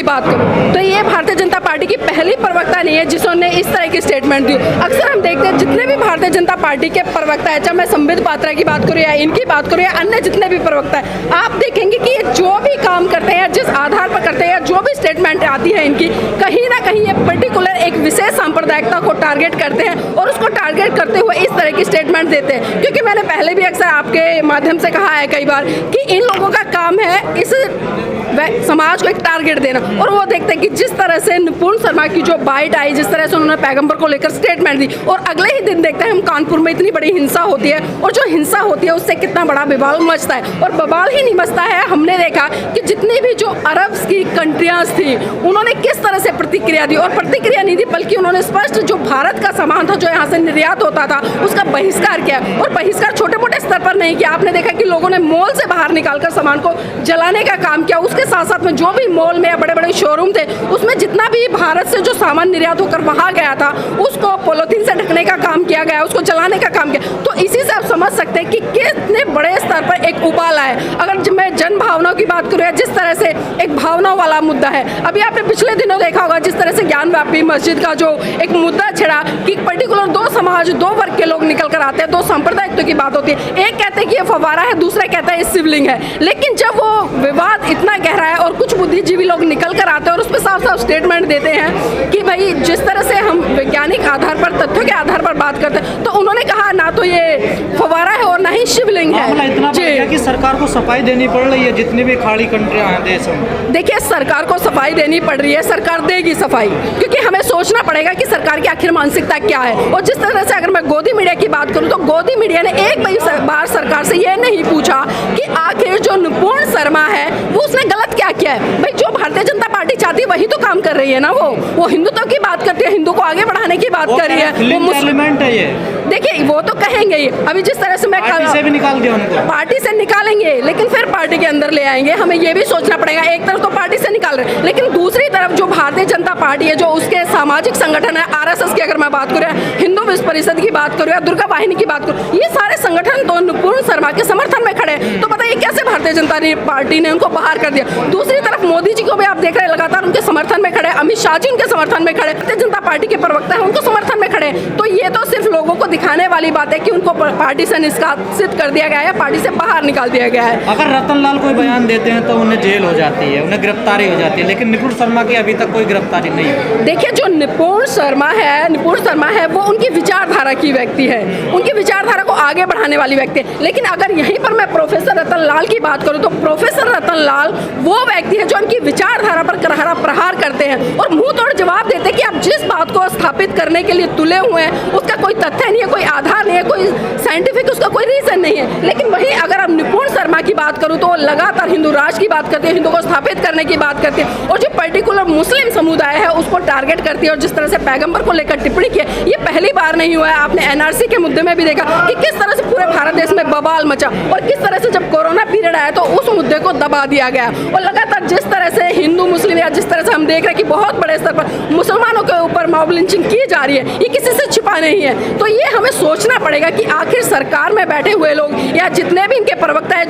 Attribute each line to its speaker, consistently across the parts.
Speaker 1: बात करूं तो ये भारतीय जनता पार्टी की पहली प्रवक्ता नहीं है जिसने इस तरह की स्टेटमेंट दी। अक्सर हम देखते हैं जितने भी भारतीय जनता पार्टी के प्रवक्ता है, चाहे मैं संबित पात्रा की बात करूं या इनकी बात करूं या अन्य जितने भी प्रवक्ता है, आप देखेंगे कि ये जो भी काम करते हैं, जिस आधार पर करते हैं या जो भी स्टेटमेंट आती है इनकी, कहीं ना कहीं ये पर्टिकुलर एक विशेष सांप्रदायिकता को टारगेट करते हैं और उसको टारगेट करते हुए इस तरह की स्टेटमेंट देते हैं। क्योंकि मैंने पहले भी अक्सर आपके माध्यम से कहा है कई बार कि इन लोगों का काम है इस समाज को एक टारगेट देना, और वो देखते हैं कि जिस तरह से निपुण शर्मा की जो बाइट आई, जिस तरह से उन्होंने पैगंबर को लेकर स्टेटमेंट दी, और अगले ही दिन देखते हैं हम कानपुर में इतनी बड़ी हिंसा होती है, और जो हिंसा होती है उससे कितना बड़ा बवाल मचता है। और बवाल ही नहीं मचता है, हमने देखा कि जितनी भी जो अरब की कंट्रियां थी उन्होंने किस तरह से प्रतिक्रिया दी, और प्रतिक्रिया नहीं दी बल्कि उन्होंने स्पष्ट जो भारत का सामान था जो यहाँ से निर्यात होता था उसका बहिष्कार किया। और बहिष्कार छोटे मोटे स्तर पर नहीं किया, आपने देखा कि लोगों ने मॉल से बाहर निकालकर सामान को जलाने का काम किया। उसके साथ साथ में जो भी मॉल में या बड़े बड़े शोरूम थे उसमें जितना भी भारत से जो सामान निर्यात होकर वहां गया था उसको पॉलिथीन से ढकने का काम किया गया, उसको जलाने का काम किया। तो इसी से आप समझ सकते हैं कि कितने बड़े स्तर पर एक उबाल है। अगर मैं जन भावनाओं की बात करूँ, जिस तरह से एक भावनाओं वाला मुद्दा है, अभी आपने पिछले दिनों देखा होगा जिस तरह से ज्ञानवापी मस्जिद का जो एक मुद्दा छिड़ा कि पर्टिकुलर दो समाज, दो वर्ग के लोग निकल कर आते हैं, दो सांप्रदायिकता की बात होती है। एक कहते हैं कि ये फव्वारा है, दूसरा कहता है ये शिवलिंग है। लेकिन जब वो विवाद इतना गहरा है और कुछ बुद्धिजीवी लोग निकल कर आते हैं और उस पर साफ साफ स्टेटमेंट देते हैं कि भाई जिस तरह से हम वैज्ञानिक आधार पर, तथ्यों के आधार पर बात करते हैं, तो उन्होंने कहा ना तो ये फव्वारा है और ना ही शिवलिंग है।
Speaker 2: इतना कि सरकार को सफाई देनी पड़ रही है जितनी भी खाड़ी कंट्रियां हैं देश में।
Speaker 1: देखिए, सरकार को सफाई देनी पड़ रही है, सरकार देगी सफाई, क्योंकि हमें सोचना पड़ेगा कि सरकार की आखिर मानसिकता क्या है। और जिस तरह से अगर मैं गोदी मीडिया की बात करूं तो गोदी मीडिया ने एक बार सरकार से ये नहीं पूछा कि आखिर जो निपुण शर्मा है वो उसने गलत क्या किया है। भाई जो भारतीय जनता पार्टी चाहती है वही तो काम कर रही है ना, वो हिंदुत्व की बात करती है, हिंदू को आगे बढ़ाने की बात कर रही है, वो मुस्लिम
Speaker 2: है ये।
Speaker 1: देखिए वो तो कहेंगे ही। अभी जिस तरह से मैं
Speaker 2: पार्टी से भी निकाल दिया उनको,
Speaker 1: पार्टी से निकालेंगे लेकिन फिर पार्टी के अंदर ले आएंगे, हमें ये भी सोचना पड़ेगा। एक तरफ तो पार्टी से निकाल रहे हैं लेकिन दूसरी तरफ जो भारतीय जनता पार्टी है, जो उसके सामाजिक संगठन है, आरएसएस की अगर मैं बात करूँ, हिंदू विश्व परिषद की बात करूँ या दुर्गा वाहिनी की बात करूँ, ये सारे संगठन तो निपुण शर्मा के समर्थन में खड़े हैं। तो बताइए कैसे भारतीय जनता पार्टी ने उनको बाहर कर दिया। दूसरी तरफ मोदी जी को भी आप देख रहे हैं लगातार उनके समर्थन में खड़े, अमित शाह जी उनके समर्थन में खड़े, भारतीय जनता पार्टी के प्रवक्ता है उनको समर्थन में खड़े। तो ये तो सिर्फ लोगों को दिखाने वाली बात है कि उनको पार्टी से निष्कासित कर दिया गया है, पार्टी से बाहर निकाल दिया गया है।
Speaker 2: अगर रतन लाल कोई बयान देते हैं तो उन्हें जेल हो जाती है, उन्हें गिरफ्तारी हो जाती है, लेकिन निपुण शर्मा की अभी तक कोई गिरफ्तारी नहीं है।
Speaker 1: देखिए जो निपुण शर्मा है वो उनकी विचारधारा की व्यक्ति है, उनकी विचारधारा को आगे बढ़ाने वाली व्यक्ति है। लेकिन अगर यहीं पर मैं प्रोफेसर रतन लाल की बात करूं तो प्रोफेसर रतन लाल वो व्यक्ति है जो उनकी विचारधारा पर करारा प्रहार करते हैं और मुंह तोड़ जवाब देते हैं कि आप जिस बात को स्थापित करने के लिए तुले हुए हैं उसका कोई तथ्य नहीं है, कोई आधार नहीं है, कोई साइंटिफिक उसका कोई रीजन नहीं है। लेकिन वहीं अगर आप निपुण शर्मा की बात करूं तो वो लगातार हिंदू राष्ट्र की बात करते हैं, हिंदू को स्थापित करने की बात करते हैं और जो पर्टिकुलर मुस्लिम समुदाय है उसको टारगेट करती है। और जिस तरह से पैगंबर को लेकर टिप्पणी की है, ये पहली बार नहीं हुआ है। आपने एनआरसी के मुद्दे में भी देखा कि किस तरह से पूरे भारत देश में बवाल मचा और किस तरह से जब कोरोना पीरियड आया तो उस मुद्दे को दबा दिया गया। और लगातार जिस तरह से हिंदू मुस्लिम या जिस तरह से हम देख रहे हैं कि बहुत बड़े स्तर पर मुसलमानों के ऊपर मॉब लिंचिंग की जा रही है, ये किसी से छिपा नहीं है। तो ये हमें सोचना पड़ेगा कि आखिर सरकार में बैठे हुए लोग या जितने भी इनके प्रवक्ता है,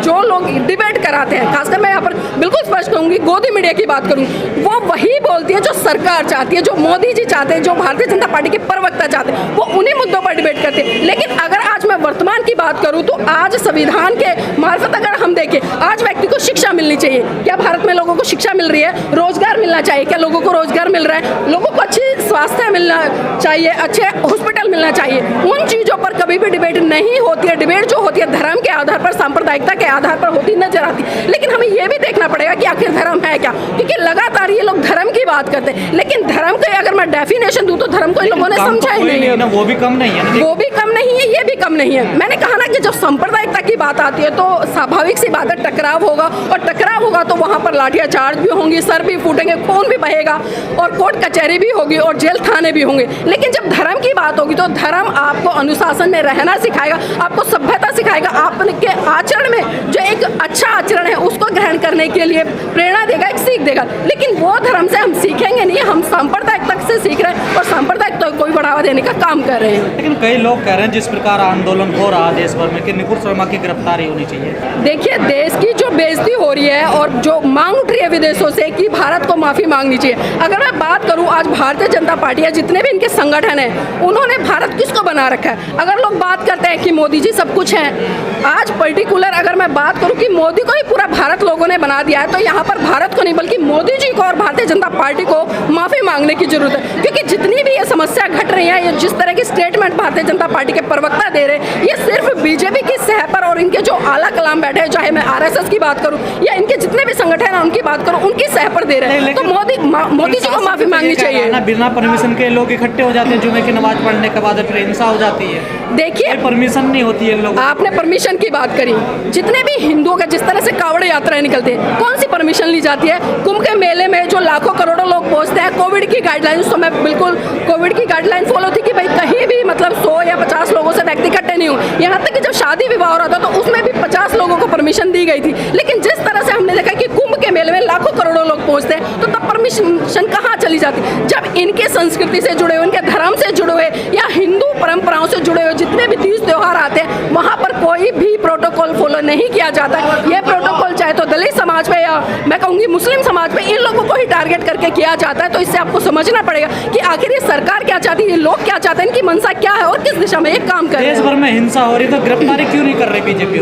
Speaker 1: जो लोग डिबेट कराते हैं, खासकर मैं यहाँ पर बिल्कुल स्पष्ट कहूंगी गोदी मीडिया की बात करूँ, वो वही बोलती है जो सरकार चाहती है, जो मोदी जी चाहते हैं, जो भारतीय जनता पार्टी के प्रवक्ता चाहते हैं, वो उन्हीं मुद्दों पर डिबेट करते हैं। लेकिन अगर आज मैं वर्तमान की बात करूं तो आज संविधान के मार्फत अगर हम देखें, आज व्यक्ति को शिक्षा मिलनी चाहिए। क्या भारत में लोगों को शिक्षा मिल रही है? रोजगार मिलना चाहिए। क्या लोगों को रोजगार मिल रहा है? लोगों को अच्छी स्वास्थ्य मिलना चाहिए, अच्छे हॉस्पिटल मिलना चाहिए। उन चीजों पर कभी भी डिबेट नहीं होती है। डिबेट जो होती है धर्म के आधार पर, सांप्रदायिकता के आधार पर होती नजर आती। लेकिन हमें यह भी देखना पड़ेगा कि आखिर धर्म है क्या, क्योंकि लगातार ये लोग धर्म की बात करते हैं लेकिन धर्म के अगर मैं डेफिनेशन दूं तो धर्म को इन लोगों ने समझा ही नहीं है।
Speaker 2: वो भी कम नहीं है,
Speaker 1: वो भी कम नहीं है, ये भी कम नहीं है। मैंने कहा ना कि जब सांप्रदायिकता की बात आती है तो स्वाभाविक सी बात है टकराव होगा और टकराव होगा तो वहां पर लाठियां चार्ज भी होंगी, सर भी फूटेंगे, खून भी बहेगा और कोर्ट कचहरी भी होगी और जेल थाने भी होंगे। लेकिन जब धर्म की बात होगी तो धर्म आपको अनुशासन में रहना सिखाएगा, आपको सभ्यता सिखाएगा, आपके आचरण में जो एक अच्छा आचरण है उसको ग्रहण करने के लिए प्रेरणा देगा, एक सीख देगा। लेकिन वो धर्म से हम सीखेंगे नहीं, हम सांप्रदायिकता से सीख रहे हैं और सांप्रदायिकता को भी बढ़ावा देने का काम कर रहे हैं।
Speaker 2: लेकिन कई लोग कह रहे हैं जिस प्रकार आंदोलन हो रहा है देश भर में कि नुपुर शर्मा की गिरफ्तारी होनी चाहिए।
Speaker 1: देखिए, देश की जो बेइज्जती हो रही है और जो मांग उठ रही है विदेशों से कि भारत को माफ़ी मांगनी चाहिए। अगर मैं बात करूं, आज भारतीय जनता पार्टी या जितने भी इनके संगठन हैं, उन्होंने भारत किसको बना रखा है? अगर लोग बात करते हैं कि मोदी जी सब कुछ हैं, आज पर्टिकुलर अगर मैं बात करूं कि मोदी को ही पूरा भारत लोगों ने बना दिया है, तो यहाँ पर भारत को नहीं बल्कि मोदी जी को और भारतीय जनता पार्टी को माफ़ी मांगने की जरूरत है। क्योंकि जितनी भी ये समस्या घट रही है, ये जिस तरह की स्टेटमेंट भारतीय जनता पार्टी के प्रवक्ता दे रहे हैं, ये सिर्फ बीजेपी की सह पर और इनके जो आला कलाम बैठे हैं, चाहे मैं आरएसएस की बात करूं या इनके जितने भी संगठन हैं उनकी बात करूं, उनकी सह पर दे रहे हैं। तो मोदी जी को माफी मांगनी चाहिए
Speaker 2: ना। बिना परमिशन के लोग इकट्ठे हो जाते हैं जुमे की नमाज पढ़ने के बाद, फिर हिंसा हो जाती है।
Speaker 1: देखिए,
Speaker 2: परमिशन नहीं होती है लोग।
Speaker 1: आपने परमिशन की बात करी, जितने भी हिंदुओं का जिस तरह से कावड़ यात्राएं निकलते हैं, कौन सी परमिशन ली जाती है? कुंभ के मेले में जो लाखों करोड़ों लोग पहुंचते हैं, कोविड की गाइडलाइन, उस समय बिल्कुल कोविड की गाइडलाइन फॉलो थी कि भाई कहीं भी मतलब 100 या 50 लोगों से व्यक्ति इकट्ठे नहीं हो। यहाँ तक कि जब शादी विवाह हो रहा था तो उसमें भी 50 लोगों को परमिशन दी गई थी। लेकिन जिस तरह से हमने देखा कि कुंभ के मेले में लाखों करोड़ों लोग पहुंचते हैं, तो तब परमिशन कहाँ चली जाती? जब इनके संस्कृति से जुड़े हुए, इनके धर्म से जुड़े हुए या हिंदू परंपराओं से जुड़े हुए जितने भी तीज त्योहार आते हैं, वहाँ पर कोई भी प्रोटोकॉल फॉलो नहीं किया जाता। यह प्रोटोकॉल चाहे तो दलित समाज पे या मैं कहूँगी मुस्लिम समाज पे, इन लोगों को ही टारगेट करके किया जाता है। तो इससे आपको समझना पड़ेगा कि आखिर ये सरकार क्या चाहती है, ये लोग क्या चाहते हैं, इनकी मंशा क्या है और किस दिशा में ये काम कर रहे हैं।
Speaker 2: देश भर में हिंसा हो रही तो गिरफ्तारी क्यों नहीं कर रही बीजेपी?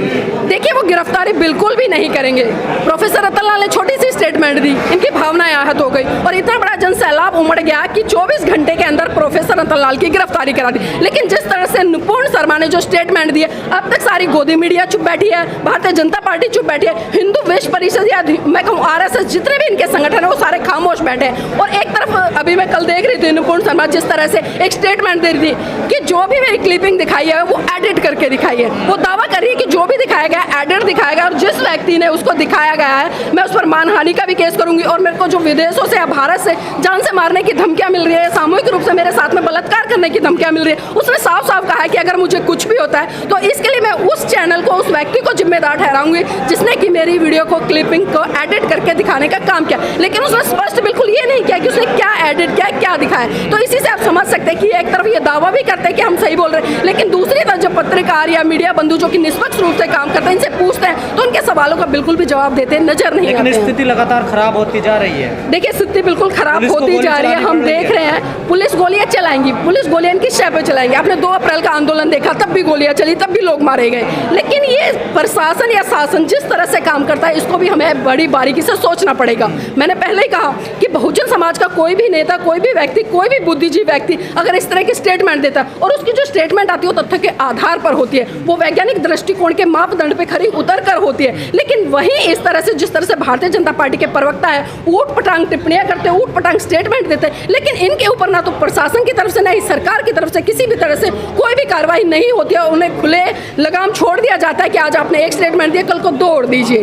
Speaker 1: देखिए, वो गिरफ्तारी बिल्कुल भी नहीं करेंगे। प्रोफेसर रतनलाल ने छोटी सी स्टेटमेंट दी, इनकी भावनाएं आहत हो गई और इतना बड़ा जन सैलाब उमड़ गया कि 24 घंटे के अंदर प्रोफेसर रतनलाल की गिरफ्तारी करा दी। लेकिन जिस तरह से नुपुर शर्मा ने जो स्टेटमेंट दी है, अब तक सारी गोदी मीडिया चुप बैठी है, भारतीय जनता पार्टी चुप बैठी है, हिंदू विश्व परिषद या मैं कहूँ आरएसएस, जितने भी इनके संगठन है वो सारे खामोश बैठे हैं। और एक तरफ अभी मैं कल देख रही थी नुपुर शर्मा जिस तरह से एक स्टेटमेंट दे रही थी कि जो भी मेरी क्लिपिंग दिखाई है वो एडिट करके दिखाई है। वो दावा कर रही है कि जो भी दिखाया गया एडिट दिखाया गया और जिस व्यक्ति ने उसको दिखाया गया है मैं उस पर मानहानि का भी केस करूंगी। और मेरे को जो विदेशों से या भारत से जान से मारने की धमकियां मिल रही है, सामूहिक रूप से मेरे साथ में बलात्कार करने की धमकियां मिल रही है, उसने साफ साफ कहा है कि अगर मुझे कुछ भी होता है तो इसके लिए मैं उस चैनल को, उस व्यक्ति को जिम्मेदार ठहराऊंगी जिसने कि मेरी वीडियो को क्लिपिंग को एडिट करके दिखाने का काम किया। लेकिन उसने स्पष्ट बिल्कुल ये नहीं किया कि उसने क्या एडिट किया, क्या दिखाया। तो इसी से आप समझ सकते हैं कि एक तरफ ये दावा भी करते हैं कि हम सही बोल रहे हैं, लेकिन दूसरी तरफ जब पत्रकार या मीडिया बंधु जो कि निष्पक्ष रूप से काम करते हैं, इनसे पूछते हैं तो उनके सवालों का बिल्कुल भी जवाब देते नजर नहीं आते।
Speaker 2: लेकिन स्थिति लगातार खराब होती जा रही है।
Speaker 1: देखिए, स्थिति बिल्कुल खराब होती जा रही है। हम देख रहे हैं पुलिस गोलियां चलाएंगी, पुलिस गोलियां इनकी शय पे चलाएंगे। आपने 2 अप्रैल का आंदोलन देखा, तब भी गोलियां चली, तब भी लोग मारे गए। लेकिन ये प्रशासन या शासन जिस तरह से काम करता है, इसको भी हमें बड़ी बारीकी से सोचना पड़ेगा। मैंने पहले ही कहा कि बहुजन समाज का कोई भी नेता, कोई भी व्यक्ति, कोई भी बुद्धिजीवी व्यक्ति अगर इस तरह की स्टेटमेंट देता है और उसकी जो स्टेटमेंट आती है वो तथ्य के आधार पर होती है, वो वैज्ञानिक दृष्टिकोण के मापदंड पे खरी उतर कर होती है। लेकिन वहीं इस तरह से जिस तरह से भारतीय जनता पार्टी के प्रवक्ता है ऊट पटांग टिप्पणियां करते हैं, ऊट पटांग स्टेटमेंट देते हैं, लेकिन इनके ऊपर ना तो प्रशासन की तरफ से ना ही सरकार की तरफ से किसी भी तरह से कोई भी कार्रवाई नहीं होती है। उन्हें खुले लगाम छोड़ दिया जाता है कि आज आपने एक स्टेटमेंट दिया, कल को 2 और दीजिए।